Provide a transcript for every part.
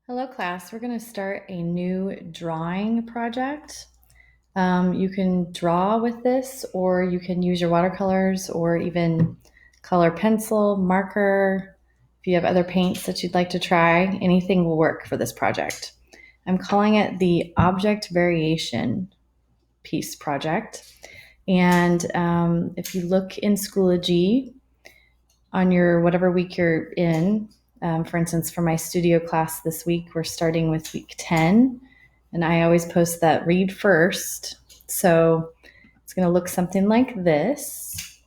Hello class, we're going to start a new drawing project. You can draw with this or you can use your watercolors or even color pencil, marker. If you have other paints that you'd like to try, anything will work for this project. I'm calling it the Object Variation Piece Project. And if you look in Schoology on your whatever week you're in, for instance, for my studio class this week, we're starting with week 10, and I always post that read first. So it's going to look something like this.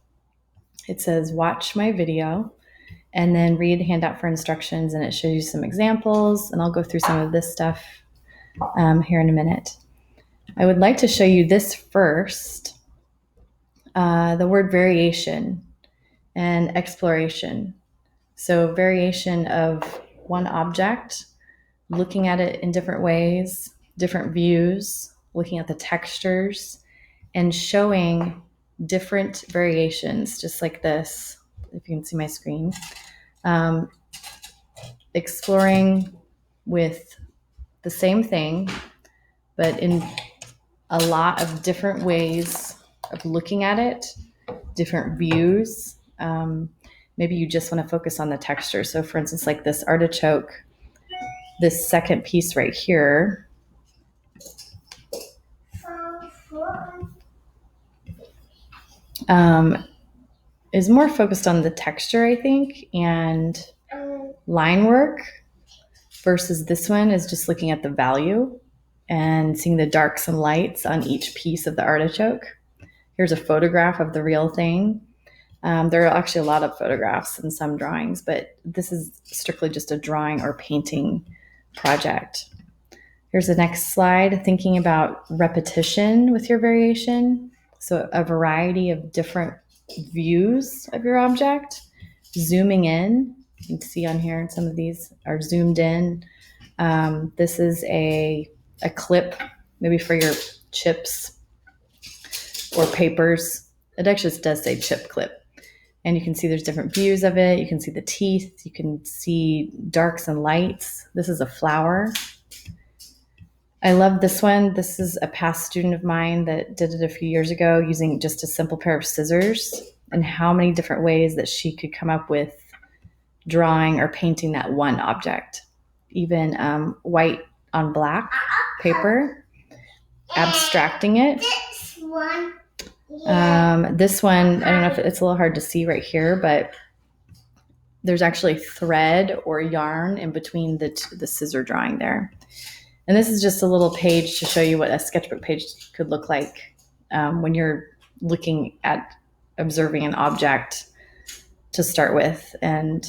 It says, watch my video, and then read the handout for instructions, and it shows you some examples, and I'll go through some of this stuff here in a minute. I would like to show you this first, the word variation and exploration. So variation of one object, looking at it in different ways, different views, looking at the textures, and showing different variations, just like this, if you can see my screen. Um, Exploring with the same thing, but in a lot of different ways of looking at it, different views. Maybe you just want to focus on the texture. So, for instance, like this artichoke, this second piece right here um, is more focused on the texture, I think, and line work, versus this one is just looking at the value and seeing the darks and lights on each piece of the artichoke. Here's a photograph of the real thing. There are actually a lot of photographs in some drawings, but this is strictly just a drawing or painting project. Here's the next slide, thinking about repetition with your variation. So a variety of different views of your object, zooming in. You can see on here, some of these are zoomed in. This is a clip, maybe for your chips or papers. It actually does say chip clip. And you can see there's different views of it. You can see the teeth. You can see darks and lights. This is a flower. I love this one. This is a past student of mine that did it a few years ago using just a simple pair of scissors, and how many different ways that she could come up with drawing or painting that one object. Even white on black paper, abstracting it. This one, I don't know if it's a little hard to see right here, but there's actually thread or yarn in between the scissor drawing there. And this is just a little page to show you what a sketchbook page could look like when you're looking at observing an object to start with. And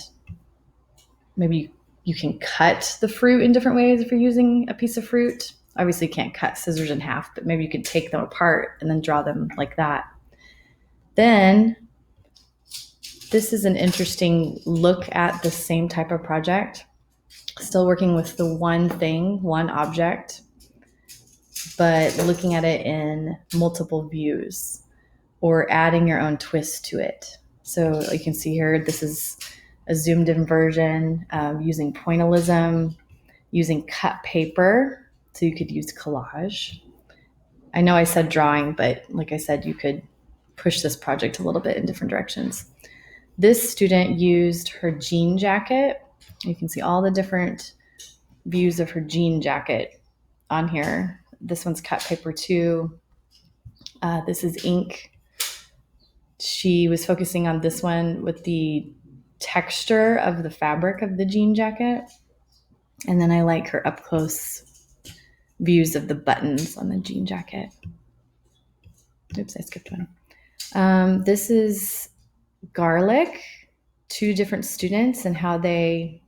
maybe you can cut the fruit in different ways if you're using a piece of fruit. Obviously, you can't cut scissors in half, but maybe you could take them apart and then draw them like that. Then this is an interesting look at the same type of project. Still working with the one thing, one object, but looking at it in multiple views or adding your own twist to it. So you can see here, this is a zoomed in version using pointillism, using cut paper. So you could use collage. I know I said drawing, but like I said, you could push this project a little bit in different directions. This student used her jean jacket. You can see all the different views of her jean jacket on here. This one's cut paper too. This is ink. She was focusing on this one with the texture of the fabric of the jean jacket. And then I like her up close views of the buttons on the jean jacket. Oops, I skipped one. This is garlic, two different students and how they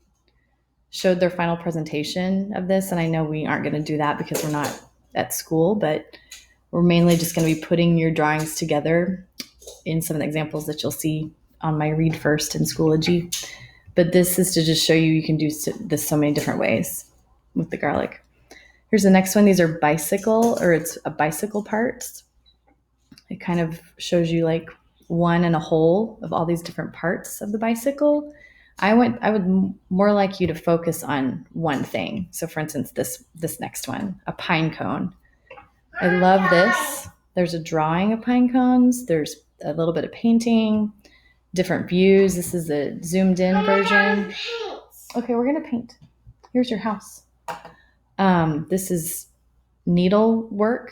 showed their final presentation of this. And I know we aren't going to do that because we're not at school, but we're mainly just going to be putting your drawings together in some of the examples that you'll see on my Read First in Schoology. But this is to just show you can do this so many different ways with the garlic. Here's the next one. These are bicycle, or it's a bicycle parts. It kind of shows you like one and a whole of all these different parts of the bicycle. I would more like you to focus on one thing. So for instance, this next one, a pine cone. I love this. There's a drawing of pine cones. There's a little bit of painting, different views. This is a zoomed in version. Okay, we're gonna paint. Here's your house. This is needlework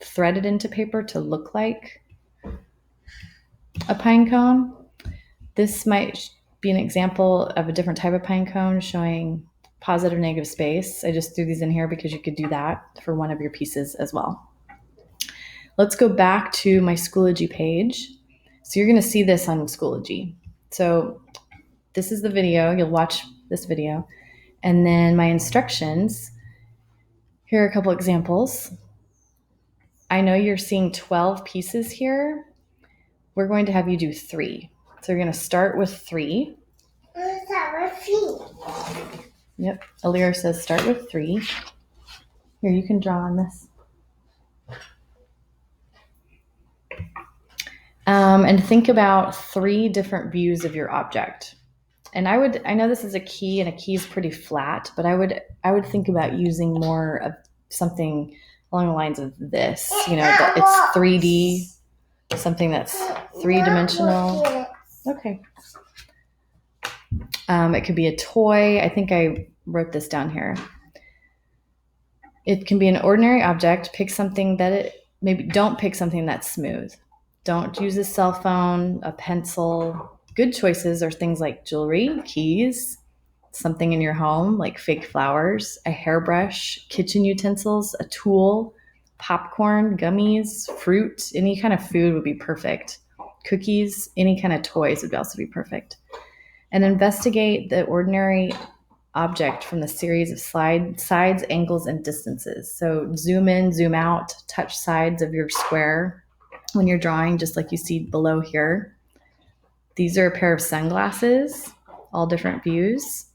threaded into paper to look like a pine cone. This might be an example of a different type of pine cone showing positive, negative space. I just threw these in here because you could do that for one of your pieces as well. Let's go back to my Schoology page. So you're going to see this on Schoology. So this is the video. You'll watch this video. And then my instructions. Here are a couple examples. I know you're seeing 12 pieces here. We're going to have you do 3. So you're going to start with 3. Yep. Alira says start with 3. Here, you can draw on this. And think about 3 different views of your object. And I know this is a key, and a key is pretty flat, but I would think about using more of something along the lines of this. That it's 3D, something that's 3-dimensional. Okay. It could be a toy. I think I wrote this down here. It can be an ordinary object. Pick something maybe don't pick something that's smooth. Don't use a cell phone, a pencil. Good choices are things like jewelry, keys, something in your home like fake flowers, a hairbrush, kitchen utensils, a tool, popcorn, gummies, fruit, any kind of food would be perfect. Cookies, any kind of toys would also be perfect. And investigate the ordinary object from the series of sides, angles, and distances. So zoom in, zoom out, touch sides of your square when you're drawing, just like you see below here. These are a pair of sunglasses, all different views.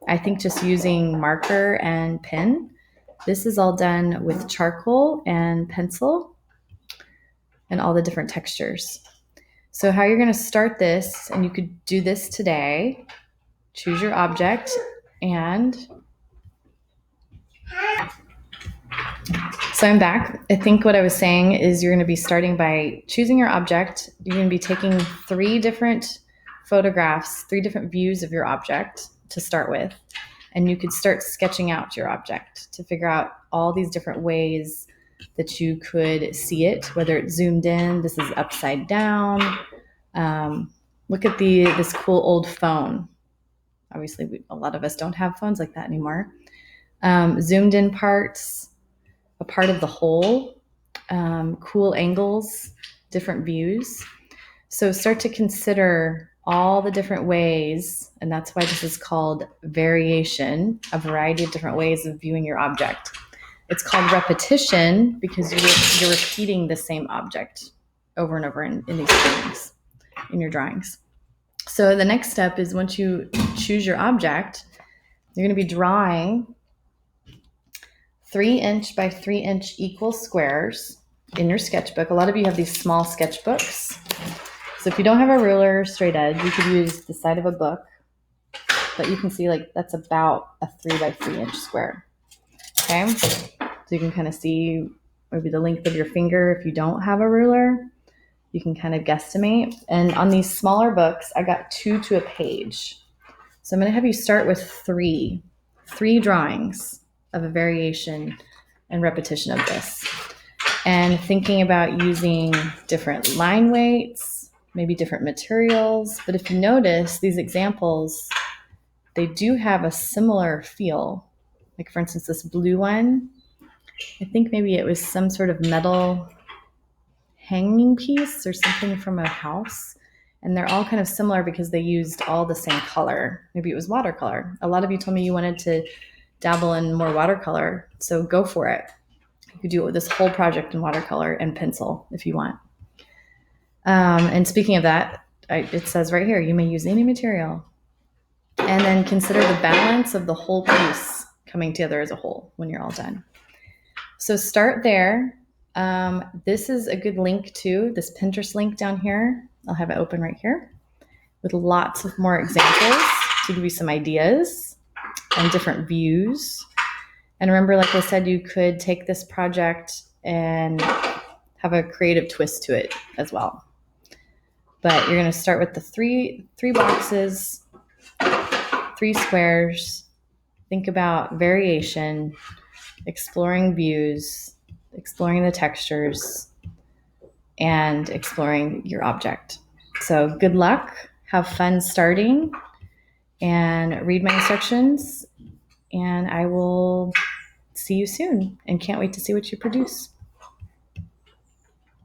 I think just using marker and pen. This is all done with charcoal and pencil and all the different textures. So how you're going to start this, and you could do this today, choose your object, and so I'm back. I think what I was saying is you're going to be starting by choosing your object. You're going to be taking 3 different photographs, 3 different views of your object to start with. And you could start sketching out your object to figure out all these different ways that you could see it, whether it's zoomed in, this is upside down. Look at this cool old phone. Obviously, a lot of us don't have phones like that anymore. Zoomed in parts, a part of the whole, cool angles, different views. So start to consider all the different ways, and that's why this is called variation, a variety of different ways of viewing your object. It's called repetition because you're repeating the same object over and over in these drawings, in your drawings. So the next step is once you choose your object, you're going to be drawing 3-inch by 3-inch equal squares in your sketchbook. A lot of you have these small sketchbooks. So if you don't have a ruler, straight edge, you could use the side of a book. But you can see that's about a 3 by 3-inch square. Okay? So you can kind of see maybe the length of your finger if you don't have a ruler. You can kind of guesstimate. And on these smaller books, I got 2 to a page. So I'm going to have you start with 3 drawings of a variation and repetition of this. And thinking about using different line weights, maybe different materials. But if you notice, these examples, they do have a similar feel. Like for instance, this blue one, I think maybe it was some sort of metal hanging piece or something from a house. And they're all kind of similar because they used all the same color. Maybe it was watercolor. A lot of you told me you wanted to dabble in more watercolor, so go for it. You could do it with this whole project in watercolor and pencil if you want. And speaking of that, it says right here, you may use any material. And then consider the balance of the whole piece coming together as a whole when you're all done. So start there. This is a good link too, this Pinterest link down here. I'll have it open right here. with lots of more examples to give you some ideas and different views. And remember, like I said, you could take this project and have a creative twist to it as well. But you're going to start with the three boxes, 3 squares. Think about variation, exploring views, exploring the textures, and exploring your object. So good luck. Have fun starting, and read my instructions, and I will see you soon and can't wait to see what you produce.